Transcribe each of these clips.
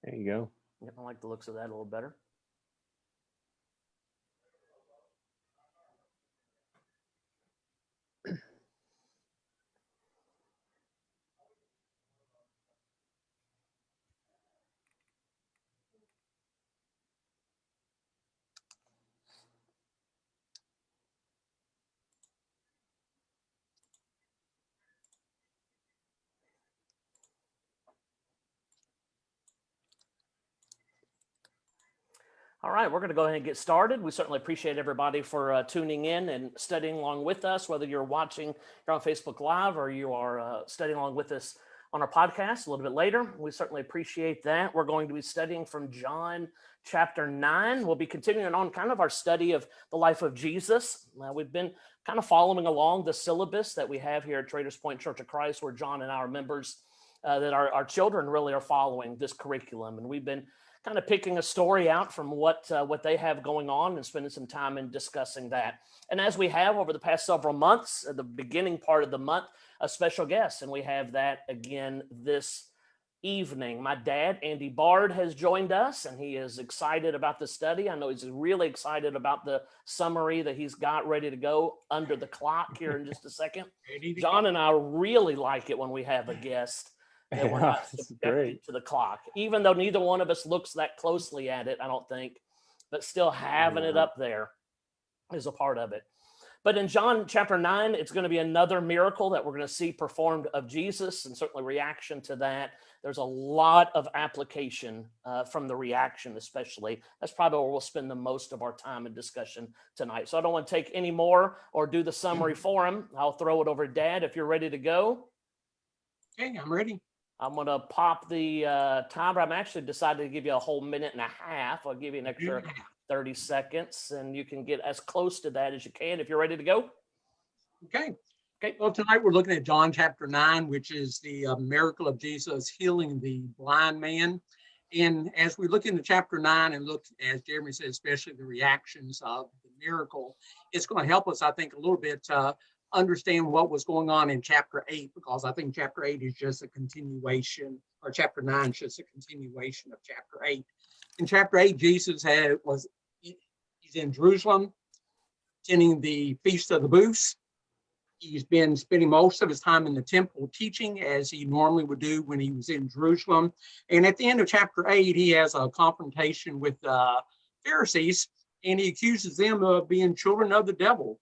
There you go. Yep, I like the looks of that a little better. All right, we're going to go ahead and get started. We certainly appreciate everybody for tuning in and studying along with us, whether you're watching here on Facebook Live or you are studying along with us on our podcast a little bit later. We certainly appreciate that. We're going to be studying from John chapter 9. We'll be continuing on kind of our study of the life of Jesus. We've been kind of following along the syllabus that we have here at Traders Point Church of Christ, where John and I are members, that our children really are following this curriculum. And we've been kind of picking a story out from what they have going on and spending some time in discussing that. And as we have over the past several months, at the beginning part of the month, a special guest, and we have that again this evening. My dad, Andy Bard, has joined us, and he is excited about the study. I know he's really excited about the summary that he's got ready to go under the clock here in just a second. John and I really like it when we have a guest that we're not subjected to the clock, even though neither one of us looks that closely at it, I don't think, but still having it up there is a part of it. But in John chapter 9, it's going to be another miracle that we're going to see performed of Jesus, and certainly reaction to that. There's a lot of application from the reaction, especially. That's probably where we'll spend the most of our time and discussion tonight. So I don't want to take any more or do the summary for him. I'll throw it over to Dad if you're ready to go. Okay, I'm ready. I'm going to pop the timer. I'm actually decided to give you a whole minute and a half. I'll give you an extra 30 seconds, and you can get as close to that as you can if you're ready to go. Okay. Well, tonight we're looking at John chapter 9, which is the miracle of Jesus healing the blind man. And as we look into chapter 9 and look, as Jeremy said, especially the reactions of the miracle, it's going to help us, I think, a little bit understand what was going on in chapter 8, because I think chapter 8 is just a continuation, or chapter 9 is just a continuation of chapter 8. In chapter 8, Jesus he's in Jerusalem, attending the Feast of the Booths. He's been spending most of his time in the temple teaching, as he normally would do when he was in Jerusalem. And at the end of chapter 8, he has a confrontation with the Pharisees, and he accuses them of being children of the devil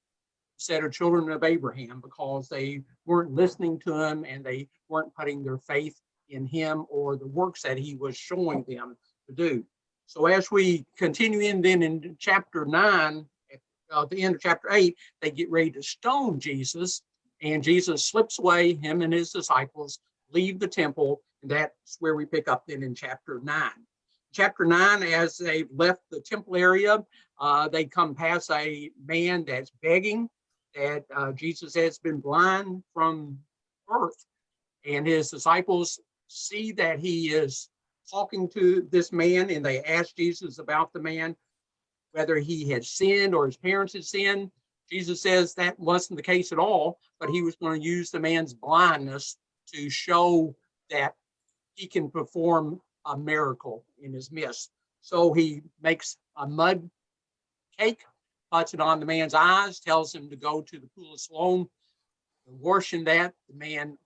instead of children of Abraham, because they weren't listening to him and they weren't putting their faith in him or the works that he was showing them to do. So as we continue in chapter 9, at the end of chapter 8, they get ready to stone Jesus, and Jesus slips away. Him and his disciples leave the temple, and that's where we pick up then in chapter 9. Chapter 9, as they've left the temple area, they come past a man that's begging, that Jesus has been blind from birth, and his disciples see that he is talking to this man, and they ask Jesus about the man, whether he had sinned or his parents had sinned. Jesus says that wasn't the case at all, but he was going to use the man's blindness to show that he can perform a miracle in his midst. So he makes a mud cake, puts it on the man's eyes, tells him to go to the pool of Siloam, wash in that. The man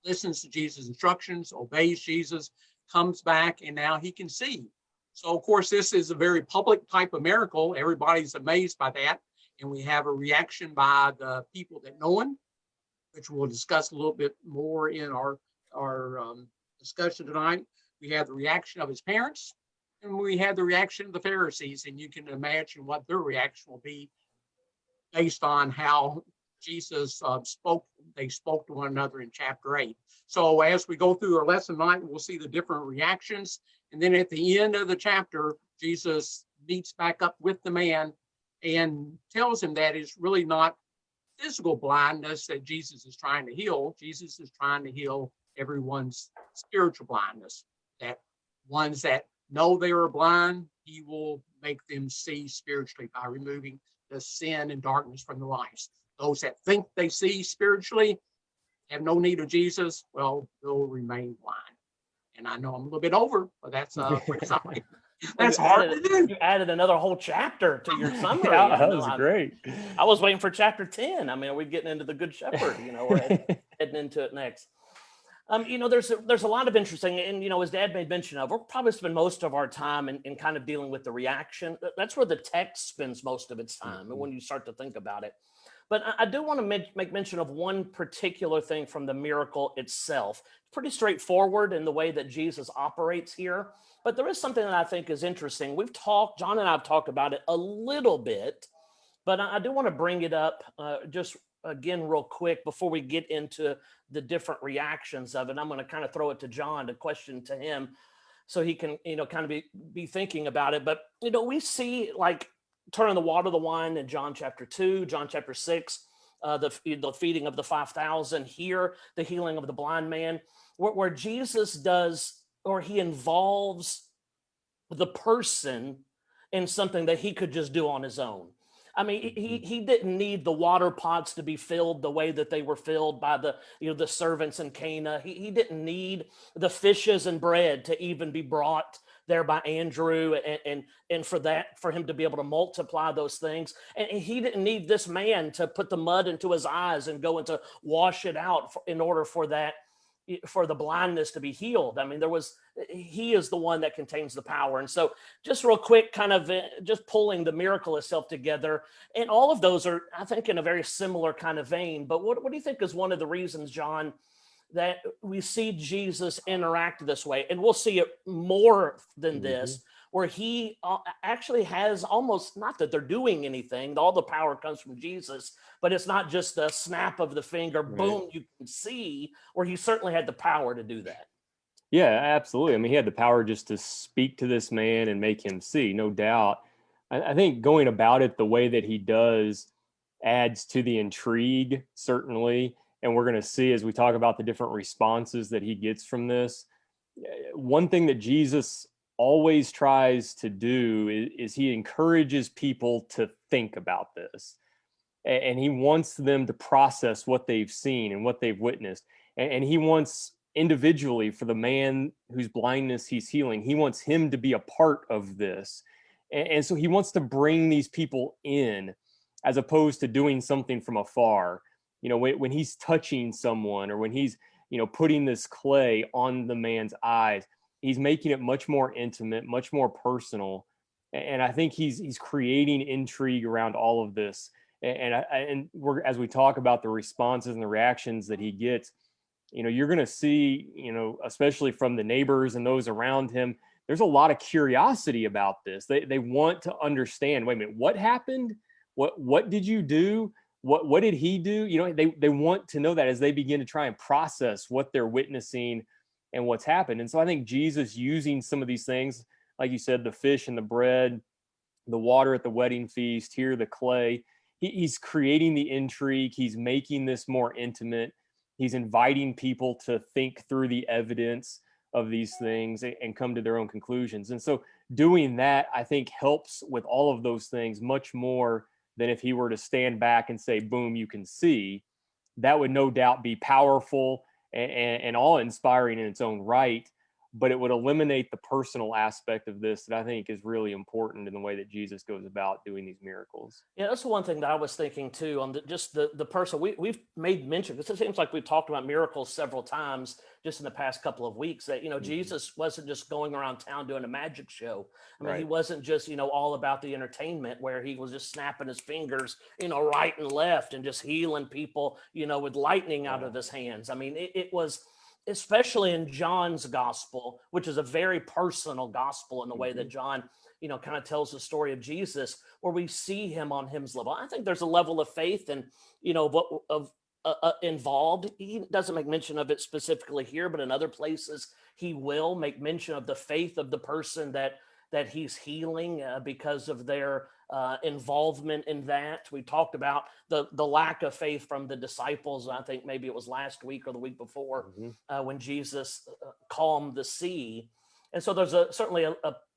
listens to Jesus' instructions, obeys Jesus, comes back, and now he can see. So, of course, this is a very public type of miracle. Everybody's amazed by that. And we have a reaction by the people that know him, which we'll discuss a little bit more in our discussion tonight. We have the reaction of his parents, and we have the reaction of the Pharisees. And you can imagine what their reaction will be based on how Jesus spoke. They spoke to one another in chapter 8. So as we go through our lesson tonight, we'll see the different reactions. And then at the end of the chapter, Jesus meets back up with the man and tells him that it's really not physical blindness that Jesus is trying to heal. Jesus is trying to heal everyone's spiritual blindness. That ones that know they are blind, he will make them see spiritually by removing the sin and darkness from their lives. Those that think they see spiritually, have no need of Jesus, well, they'll remain blind. And I know I'm a little bit over, but that's pretty solid. Well, That's hard to do. you added another whole chapter to your summary. Yeah, I that know. was great. I was waiting for chapter 10. I mean, are we getting into the Good Shepherd? We're heading into it next. There's a lot of interesting, and as Dad made mention of, we'll probably spend most of our time in kind of dealing with the reaction. That's where the text spends most of its time, and when you start to think about it. But I do want to make mention of one particular thing from the miracle itself. It's pretty straightforward in the way that Jesus operates here, but there is something that I think is interesting. John and I have talked about it a little bit, but I do want to bring it up just again real quick before we get into the different reactions of it. I'm going to kind of throw it to John, to question to him, so he can kind of be thinking about it. But we see, like, turning the water to wine in John chapter 2, John chapter 6, the feeding of the 5,000, here the healing of the blind man, where Jesus does, or he involves the person in something that he could just do on his own. I mean, he didn't need the water pots to be filled the way that they were filled by the servants in Cana. He didn't need the fishes and bread to even be brought there by Andrew, and for him to be able to multiply those things. And he didn't need this man to put the mud into his eyes and go and to wash it out in order for the blindness to be healed. I mean, he is the one that contains the power. And so just real quick, kind of just pulling the miracle itself together. And all of those are, I think, in a very similar kind of vein. But what do you think is one of the reasons, John, that we see Jesus interact this way? And we'll see it more than this, where he actually has almost, not that they're doing anything, all the power comes from Jesus, but it's not just the snap of the finger, boom, you can see, where he certainly had the power to do that. Yeah, absolutely. I mean, he had the power just to speak to this man and make him see, no doubt. I think going about it the way that he does adds to the intrigue, certainly. And we're going to see, as we talk about the different responses that he gets from this, one thing that Jesus always tries to do is he encourages people to think about this. And he wants them to process what they've seen and what they've witnessed. And he wants individually, for the man whose blindness he's healing, he wants him to be a part of this. And so he wants to bring these people in, as opposed to doing something from afar. When he's touching someone, or when he's, putting this clay on the man's eyes, he's making it much more intimate, much more personal. And I think he's creating intrigue around all of this. And we're, as we talk about the responses and the reactions that he gets, you're going to see, especially from the neighbors and those around him, there's a lot of curiosity about this. They want to understand, wait a minute, what happened? What did you do? What did he do? They want to know that, as they begin to try and process what they're witnessing and what's happened. And so I think Jesus, using some of these things, like you said, the fish and the bread, the water at the wedding feast, here the clay, he's creating the intrigue. He's making this more intimate. He's inviting people to think through the evidence of these things and come to their own conclusions. And so doing that, I think, helps with all of those things much more than if he were to stand back and say, boom, you can see. That would no doubt be powerful and awe-inspiring in its own right, but it would eliminate the personal aspect of this that I think is really important in the way that Jesus goes about doing these miracles. Yeah, that's the one thing that I was thinking too, on the person. We've made mention, because it seems like we've talked about miracles several times just in the past couple of weeks, that Jesus wasn't just going around town doing a magic show. I mean, he wasn't just all about the entertainment, where he was just snapping his fingers right and left and just healing people with lightning out of his hands. I mean, it was, especially in John's gospel, which is a very personal gospel in the way that John, kind of tells the story of Jesus, where we see him on his level. I think there's a level of faith and, involved. He doesn't make mention of it specifically here, but in other places he will make mention of the faith of the person that he's healing because of their involvement in that. We talked about the lack of faith from the disciples. I think maybe it was last week or the week before, when Jesus calmed the sea. And so there's certainly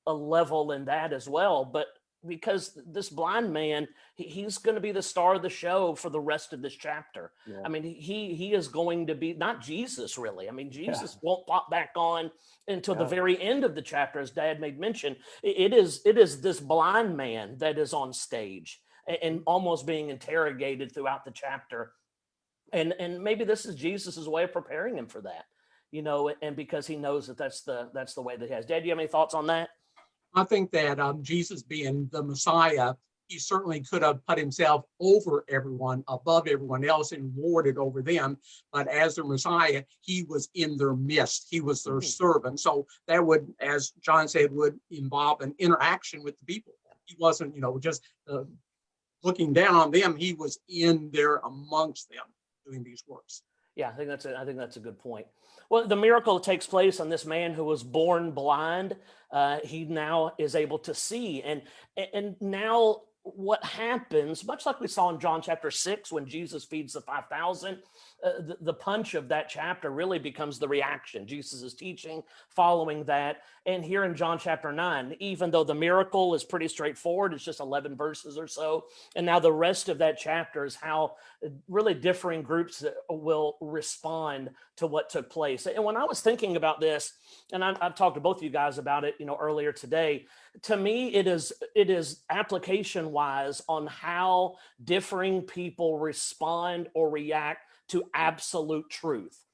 a level in that as well. But because this blind man, he's going to be the star of the show for the rest of this chapter. Yeah. I mean, he is going to be not Jesus, really. I mean, Yeah. Jesus won't pop back on until the Yeah. very end of the chapter, as Dad made mention. It is this blind man that is on stage and almost being interrogated throughout the chapter. And maybe this is Jesus's way of preparing him for that, you know, and because he knows that that's the way that he has. Dad, do you have any thoughts on that? I think that Jesus being the Messiah, he certainly could have put himself over everyone, above everyone else, and lorded over them. But as the Messiah, he was in their midst. He was their servant. So that would, as John said, would involve an interaction with the people. He wasn't, just looking down on them. He was in there amongst them doing these works. Yeah, I think that's a good point. Well, the miracle takes place on this man who was born blind. He now is able to see, and now what happens, much like we saw in John chapter 6 when Jesus feeds the 5,000, the punch of that chapter really becomes the reaction. Jesus is teaching, following that. And here in John chapter 9, even though the miracle is pretty straightforward, it's just 11 verses or so. And now the rest of that chapter is how really differing groups will respond to what took place. And when I was thinking about this, and I've talked to both of you guys about it, earlier today, to me, it is application wise on how differing people respond or react to absolute truth.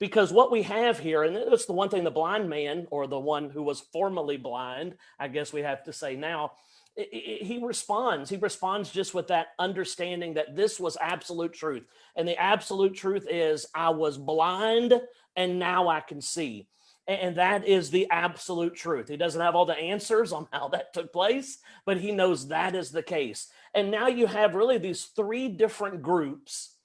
Because what we have here, and it's the one thing the blind man, or the one who was formerly blind, I guess we have to say now, he responds just with that understanding that this was absolute truth. And the absolute truth is, I was blind and now I can see. And that is the absolute truth. He doesn't have all the answers on how that took place, but he knows that is the case. And now you have really these three different groups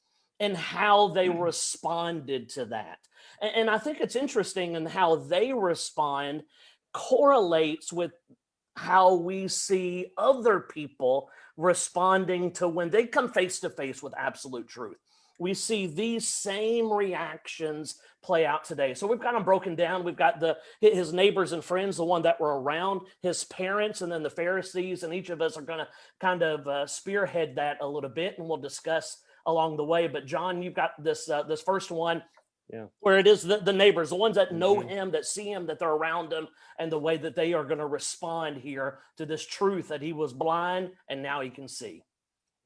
and how they responded to that. And I think it's interesting in how they respond correlates with how we see other people responding to when they come face to face with absolute truth. We see these same reactions play out today. So we've got them broken down. We've got his neighbors and friends, the one that were around, his parents, and then the Pharisees. And each of us are going to kind of spearhead that a little bit, and we'll discuss along the way. But John, you've got this first one, where it is the neighbors, the ones that know him, that see him, that they're around him, and the way that they are going to respond here to this truth that he was blind and now he can see.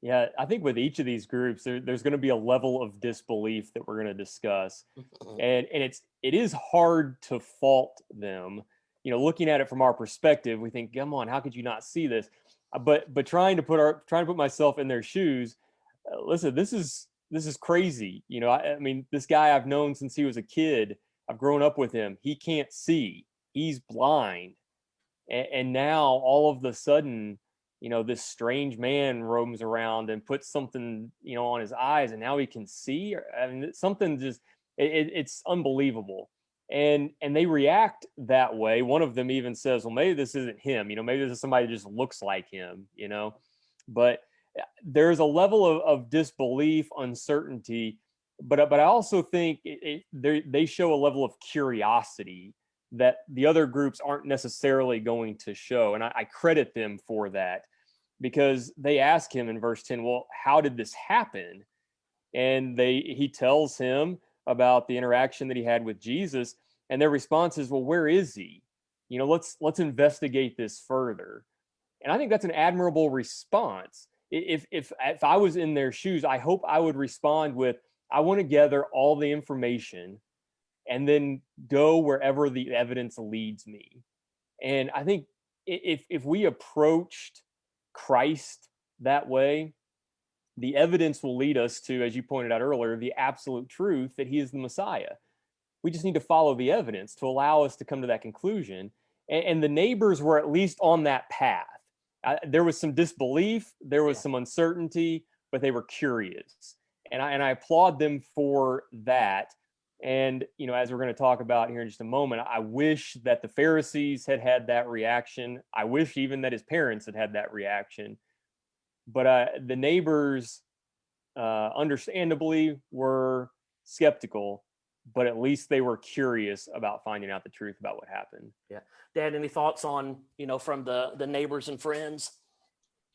Yeah, I think with each of these groups, there's going to be a level of disbelief that we're going to discuss, and it is hard to fault them. Looking at it from our perspective, we think, "Come on, how could you not see this?" But trying to put myself in their shoes, listen, this is crazy. I mean, this guy I've known since he was a kid. I've grown up with him. He can't see. He's blind, and now all of the sudden, this strange man roams around and puts something, on his eyes, and now he can see. I mean, something just, it's unbelievable. And they react that way. One of them even says, well, maybe this isn't him, maybe this is somebody who just looks like him, but there's a level of disbelief, uncertainty, but I also think they show a level of curiosity that the other groups aren't necessarily going to show. And I credit them for that, because they ask him in verse 10, well, how did this happen? And he tells him about the interaction that he had with Jesus, and their response is, well, where is he? Let's investigate this further. And I think that's an admirable response. If I was in their shoes, I hope I would respond with, I want to gather all the information and then go wherever the evidence leads me. And I think if we approached Christ that way, the evidence will lead us to, as you pointed out earlier, the absolute truth that he is the Messiah. We just need to follow the evidence to allow us to come to that conclusion. And the neighbors were at least on that path. There was some disbelief, there was some uncertainty, but they were curious. And I applaud them for that. And, as we're going to talk about here in just a moment, I wish that the Pharisees had that reaction. I wish even that his parents had that reaction. But the neighbors, understandably, were skeptical, but at least they were curious about finding out the truth about what happened. Yeah. Dad, any thoughts on, from the neighbors and friends?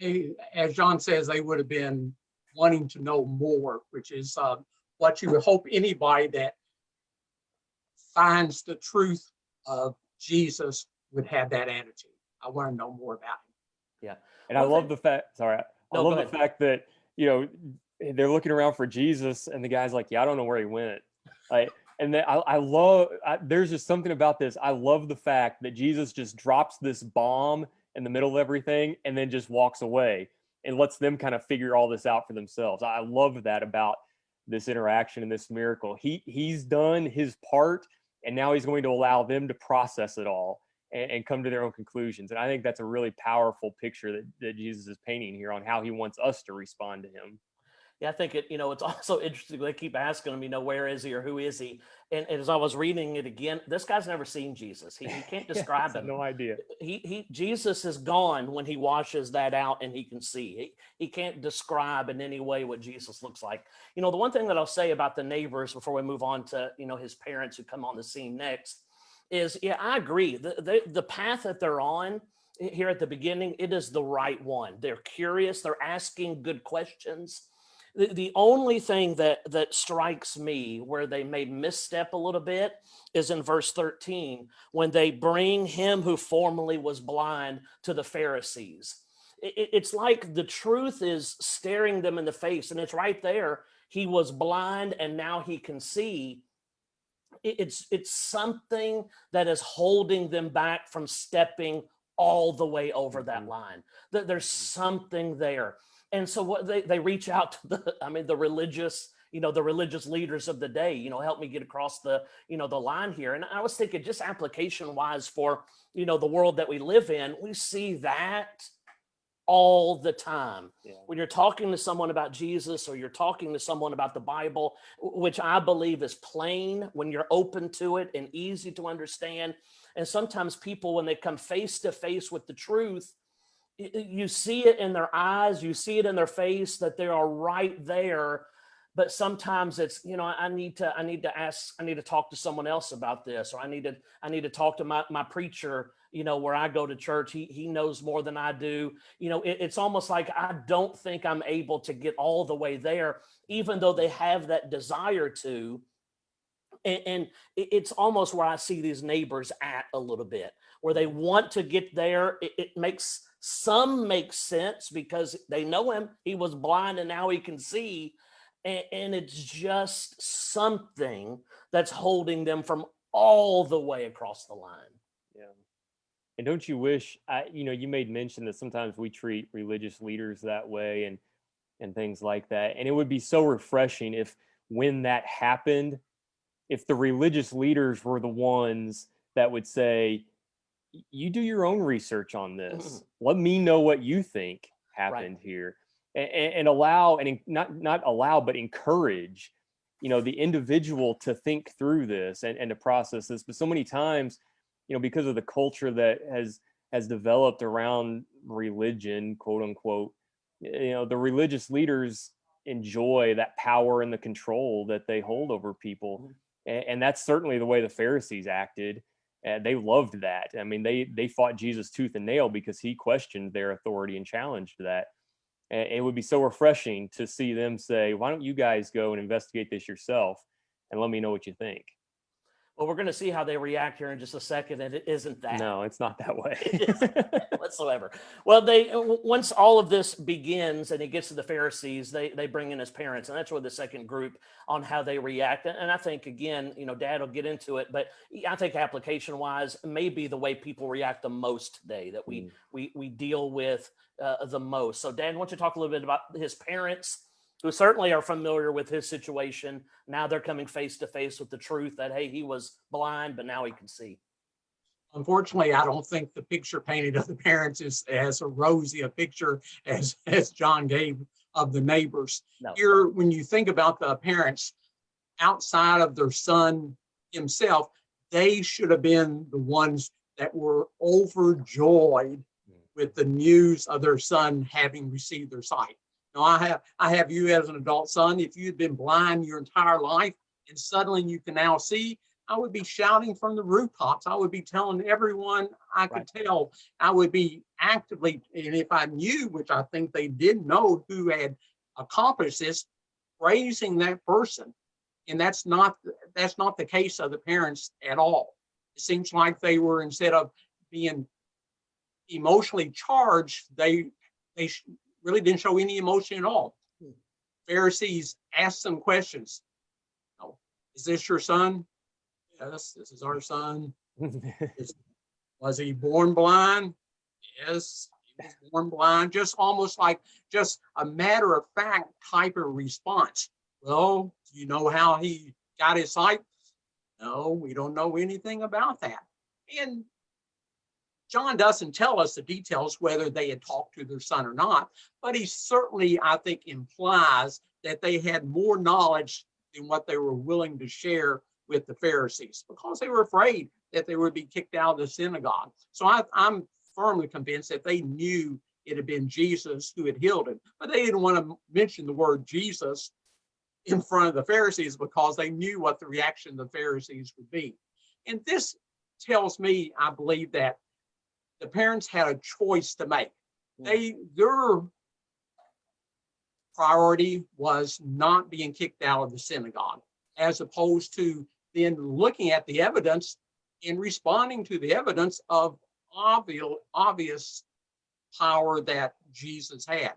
as John says, they would have been wanting to know more, which is what you would hope anybody that finds the truth of Jesus would have that attitude. I want to know more about him. Yeah. And I love the fact, sorry, I No, go love the ahead. fact that, they're looking around for Jesus and the guy's like, yeah, I don't know where he went. And then there's just something about this. I love the fact that Jesus just drops this bomb in the middle of everything and then just walks away and lets them kind of figure all this out for themselves. I love that about this interaction and this miracle. He's done his part, and now he's going to allow them to process it all and come to their own conclusions. And I think that's a really powerful picture that Jesus is painting here on how he wants us to respond to him. Yeah, I think it's also interesting. They keep asking him, where is he or who is he? And as I was reading it again, this guy's never seen Jesus. He can't describe him. No idea. Jesus is gone when he washes that out and he can see. He can't describe in any way what Jesus looks like. The one thing that I'll say about the neighbors before we move on to, his parents who come on the scene next is, yeah, I agree. The path that they're on here at the beginning, it is the right one. They're curious. They're asking good questions. The only thing that strikes me where they may misstep a little bit is in verse 13, when they bring him who formerly was blind to the Pharisees. It's like the truth is staring them in the face, and it's right there. He was blind and now he can see. It's something that is holding them back from stepping all the way over that line. There's something there. And so what they reach out to the religious, the religious leaders of the day, help me get across the line here. And I was thinking, just application wise for, the world that we live in, we see that all the time. Yeah. When you're talking to someone about Jesus, or you're talking to someone about the Bible, which I believe is plain when you're open to it and easy to understand. And sometimes people, when they come face to face with the truth, you see it in their eyes, you see it in their face that they are right there. But sometimes it's, I need to talk to someone else about this, or I need to talk to my preacher, where I go to church. He knows more than I do. It's almost like I don't think I'm able to get all the way there, even though they have that desire to. And it's almost where I see these neighbors at a little bit, where they want to get there. It makes some make sense because they know him. He was blind and now he can see. And it's just something that's holding them from all the way across the line. Yeah. And don't you wish, you made mention that sometimes we treat religious leaders that way and things like that. And it would be so refreshing if, when that happened, if the religious leaders were the ones that would say, you do your own research on this. Let me know what you think happened here, and allow, and not allow, but encourage, the individual to think through this and to process this. But so many times, because of the culture that has developed around religion, quote unquote, the religious leaders enjoy that power and the control that they hold over people. And that's certainly the way the Pharisees acted. And they loved that. I mean, they fought Jesus tooth and nail because he questioned their authority and challenged that. And it would be so refreshing to see them say, why don't you guys go and investigate this yourself and let me know what you think? Well, we're going to see how they react here in just a second, and it isn't that. No, it's not that way. Whatsoever. Well, once all of this begins and it gets to the Pharisees, they bring in his parents, and that's where the second group on how they react. And I think, again, Dad will get into it, but I think application-wise, maybe the way people react the most today, that we deal with the most. So, Dad, why don't you talk a little bit about his parents, who certainly are familiar with his situation. Now they're coming face to face with the truth that, hey, he was blind, but now he can see. Unfortunately, I don't think the picture painted of the parents is as rosy a picture as John gave of the neighbors. No. Here, when you think about the parents outside of their son himself, they should have been the ones that were overjoyed with the news of their son having received their sight. Now, I have you as an adult son. If you had been blind your entire life and suddenly you can now see, I would be shouting from the rooftops. I would be telling everyone I could tell. I would be actively, and if I knew, which I think they did know who had accomplished this, praising that person. And that's not the case of the parents at all. It seems like they were, instead of being emotionally charged, they really didn't show any emotion at all. Pharisees asked them questions. Oh, is this your son? Yes, this is our son. Was he born blind? Yes, he was born blind. Just almost like just a matter of fact type of response. Well, do you know how he got his sight? No, we don't know anything about that. And John doesn't tell us the details whether they had talked to their son or not, but he certainly, I think, implies that they had more knowledge than what they were willing to share with the Pharisees, because they were afraid that they would be kicked out of the synagogue. So I'm firmly convinced that they knew it had been Jesus who had healed him, but they didn't want to mention the word Jesus in front of the Pharisees because they knew what the reaction of the Pharisees would be. And this tells me, I believe, that the parents had a choice to make. Their priority was not being kicked out of the synagogue, as opposed to then looking at the evidence and responding to the evidence of obvious power that Jesus had.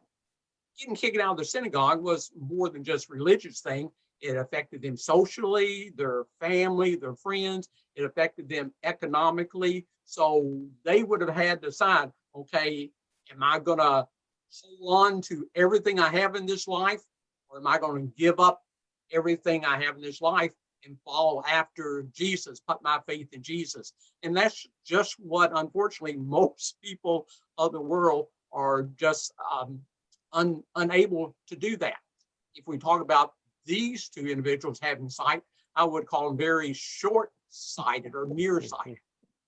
Getting kicked out of the synagogue was more than just a religious thing. It affected them socially, their family, their friends. It affected them economically. So they would have had to decide, okay, am I going to hold on to everything I have in this life, or am I going to give up everything I have in this life and follow after Jesus, put my faith in Jesus? And that's just what, unfortunately, most people of the world are just unable to do that. If we talk about these two individuals having sight, I would call them very short-sighted or nearsighted,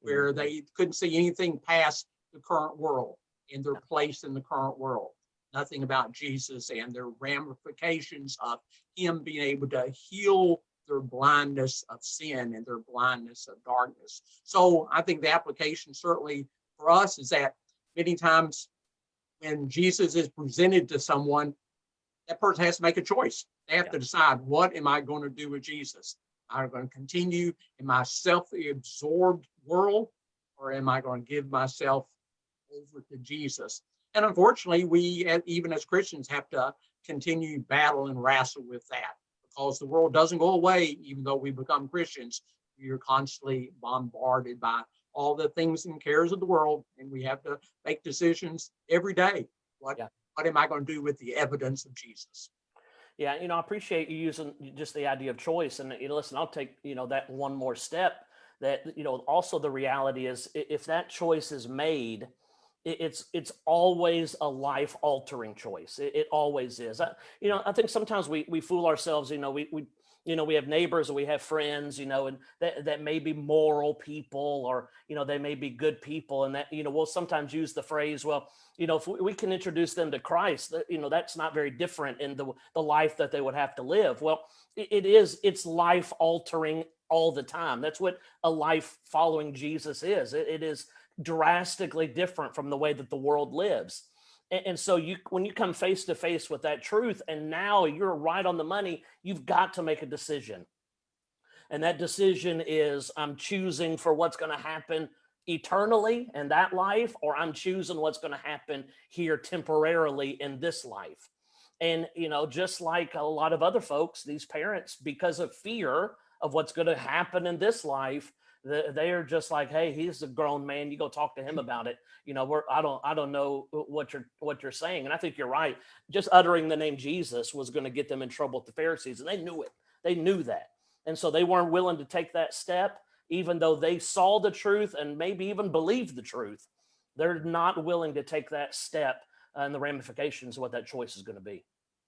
where they couldn't see anything past the current world and their place in the current world. Nothing about Jesus and their ramifications of him being able to heal their blindness of sin and their blindness of darkness. So I think the application certainly for us is that many times when Jesus is presented to someone, that person has to make a choice. They have to decide, what am I going to do with Jesus? Am I going to continue in my self-absorbed world, or am I going to give myself over to Jesus? And unfortunately, we, even as Christians, have to continue battle and wrestle with that, because the world doesn't go away. Even though we become Christians, we are constantly bombarded by all the things and cares of the world, and we have to make decisions every day. What am I going to do with the evidence of Jesus? Yeah, I appreciate you using just the idea of choice. And listen, I'll take that one more step. That also the reality is, if that choice is made, it's always a life altering choice. It always is. I think sometimes we fool ourselves. We have neighbors or we have friends, and that may be moral people, or they may be good people, and that we'll sometimes use the phrase, well, if we can introduce them to Christ, that's not very different in the life that they would have to live. Well, it's life altering all the time. That's what a life following Jesus is. It is drastically different from the way that the world lives. And so when you come face to face with that truth, and now you're right on the money, you've got to make a decision. And that decision is, I'm choosing for what's going to happen eternally in that life, or I'm choosing what's going to happen here temporarily in this life. And, just like a lot of other folks, these parents, because of fear of what's going to happen in this life, they are just like, hey, he's a grown man. You go talk to him about it. I don't know what you're saying. And I think you're right. Just uttering the name Jesus was going to get them in trouble with the Pharisees, and they knew it. They knew that. And so they weren't willing to take that step, even though they saw the truth and maybe even believed the truth. They're not willing to take that step and the ramifications of what that choice is going to be.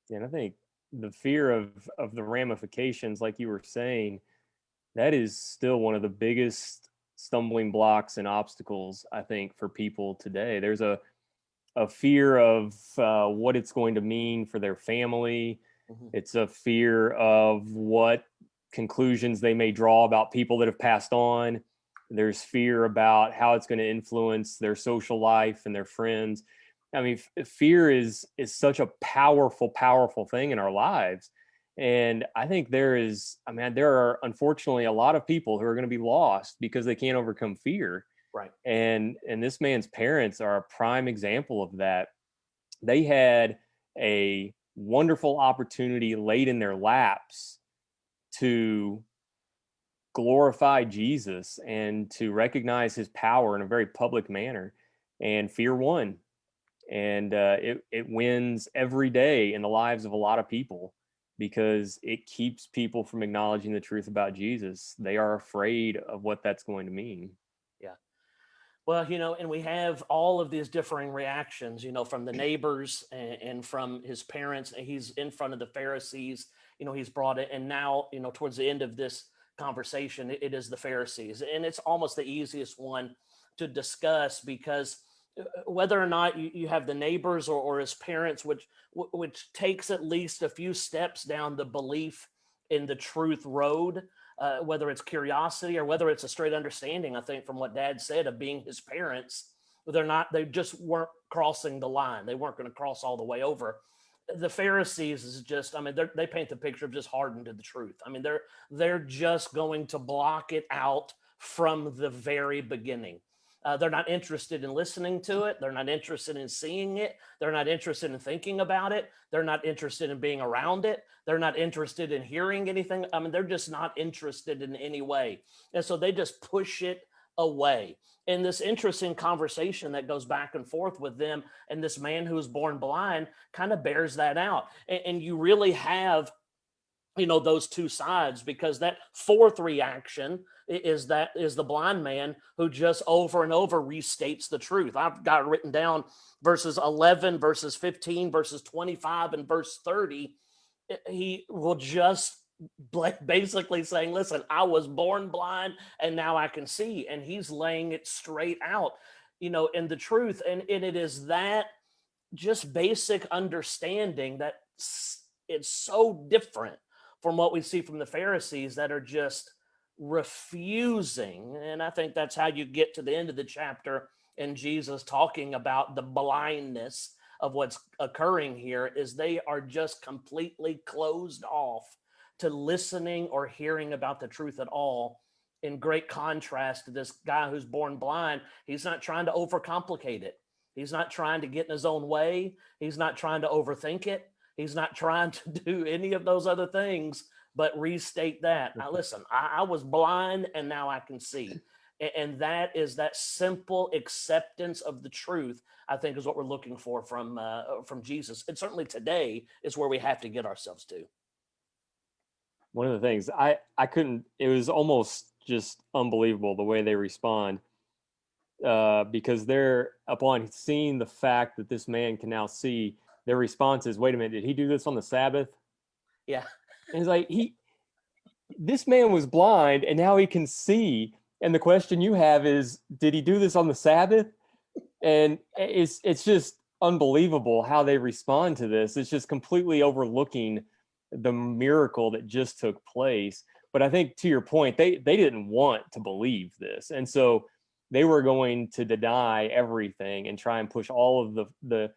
Yeah, and I think the fear of the ramifications, like you were saying, that is still one of the biggest stumbling blocks and obstacles, I think, for people today. There's a fear of what it's going to mean for their family. Mm-hmm. It's a fear of what conclusions they may draw about people that have passed on. There's fear about how it's going to influence their social life and their friends. I mean, fear is such a powerful thing in our lives. And I think there are unfortunately a lot of people who are going to be lost because they can't overcome fear. Right. And this man's parents are a prime example of that. They had a wonderful opportunity laid in their laps to glorify Jesus and to recognize his power in a very public manner. And fear won. And it wins every day in the lives of a lot of people because it keeps people from acknowledging the truth about Jesus. They are afraid of what that's going to mean. Yeah. Well, and we have all of these differing reactions, from the neighbors and from his parents. He's in front of the Pharisees, he's brought it. And now, towards the end of this conversation, it is the Pharisees. And it's almost the easiest one to discuss because whether or not you have the neighbors or his parents, which takes at least a few steps down the belief in the truth road, whether it's curiosity or whether it's a straight understanding, I think from what Dad said of being his parents, they just weren't crossing the line. They weren't going to cross all the way over. The Pharisees is just, they paint the picture of just hardened to the truth. They're just going to block it out from the very beginning. They're not interested in listening to it. They're not interested in seeing it. They're not interested in thinking about it. They're not interested in being around it. They're not interested in hearing anything. They're just not interested in any way. And so they just push it away. And this interesting conversation that goes back and forth with them and this man who was born blind kind of bears that out. And you really have those two sides, because that fourth reaction is the blind man who just over and over restates the truth. I've got written down verses 11, verses 15, verses 25, and verse 30. He will just basically saying, listen, I was born blind and now I can see. And he's laying it straight out, in the truth. And it is that just basic understanding that it's so different from what we see from the Pharisees that are just refusing. And I think that's how you get to the end of the chapter and Jesus talking about the blindness of what's occurring here is they are just completely closed off to listening or hearing about the truth at all, in great contrast to this guy who's born blind. He's not trying to overcomplicate it. He's not trying to get in his own way. He's not trying to overthink it. He's not trying to do any of those other things, but restate that. Now, listen, I was blind and now I can see. And that is that simple acceptance of the truth, I think, is what we're looking for from Jesus. And certainly today is where we have to get ourselves to. One of the things I couldn't, it was almost just unbelievable the way they respond, because they're, upon seeing the fact that this man can now see, their response is, wait a minute, did he do this on the Sabbath? Yeah. And it's like, this man was blind and now he can see. And the question you have is, did he do this on the Sabbath? And it's just unbelievable how they respond to this. It's just completely overlooking the miracle that just took place. But I think, to your point, they didn't want to believe this. And so they were going to deny everything and try and push all of the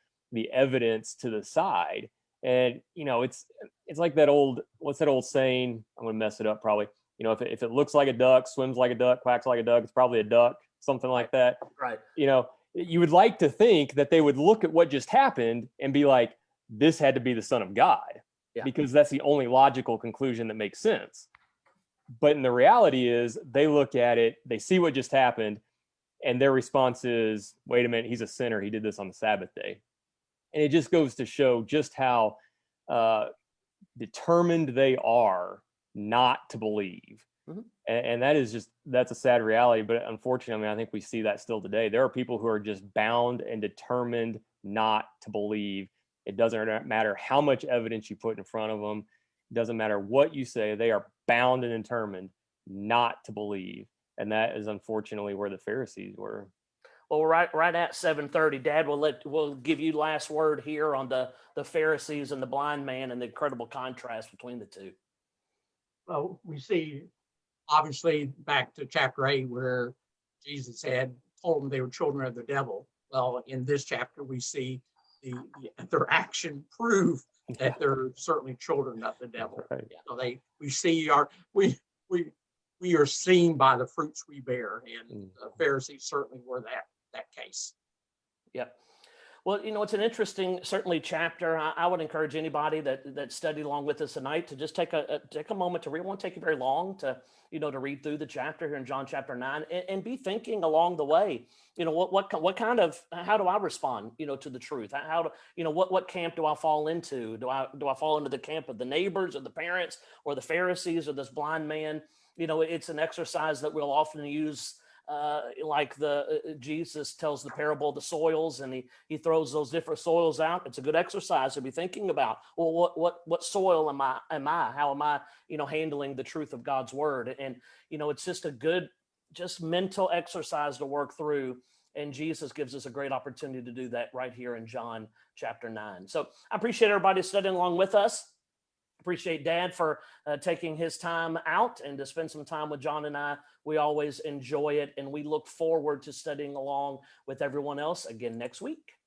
evidence to the side. And, it's like that old, what's that old saying? I'm going to mess it up probably. If it looks like a duck, swims like a duck, quacks like a duck, it's probably a duck, something like that. Right. You would like to think that they would look at what just happened and be like, this had to be the Son of God, because that's the only logical conclusion that makes sense. But in the reality is, they look at it, they see what just happened, and their response is, wait a minute, he's a sinner. He did this on the Sabbath day. And it just goes to show just how determined they are not to believe. Mm-hmm. And that's a sad reality. But unfortunately, I think we see that still today. There are people who are just bound and determined not to believe. It doesn't matter how much evidence you put in front of them. It doesn't matter what you say. They are bound and determined not to believe. And that is unfortunately where the Pharisees were. Well, right at 7:30, Dad, we'll give you last word here on the Pharisees and the blind man and the incredible contrast between the two. Well, we see obviously back to chapter 8 where Jesus had told them they were children of the devil. Well, in this chapter, we see their action prove Yeah, that they're certainly children of the devil. right. So we are seen by the fruits we bear, and the Pharisees certainly were that case. Yep. Well, it's an interesting, certainly chapter. I would encourage anybody that studied along with us tonight to just take a moment to read. It won't take you very long to to read through the chapter here in John chapter 9 and be thinking along the way. What kind of, how do I respond to the truth? How do what camp do I fall into? Do I fall into the camp of the neighbors or the parents or the Pharisees or this blind man? It's an exercise that we'll often use. Like Jesus tells the parable of the soils, and he throws those different soils out. It's a good exercise to be thinking about. Well, what soil am I? How am I? Handling the truth of God's word, and it's just a good, just mental exercise to work through. And Jesus gives us a great opportunity to do that right here in John chapter 9. So I appreciate everybody studying along with us. Appreciate Dad for taking his time out and to spend some time with John and I. We always enjoy it, and we look forward to studying along with everyone else again next week.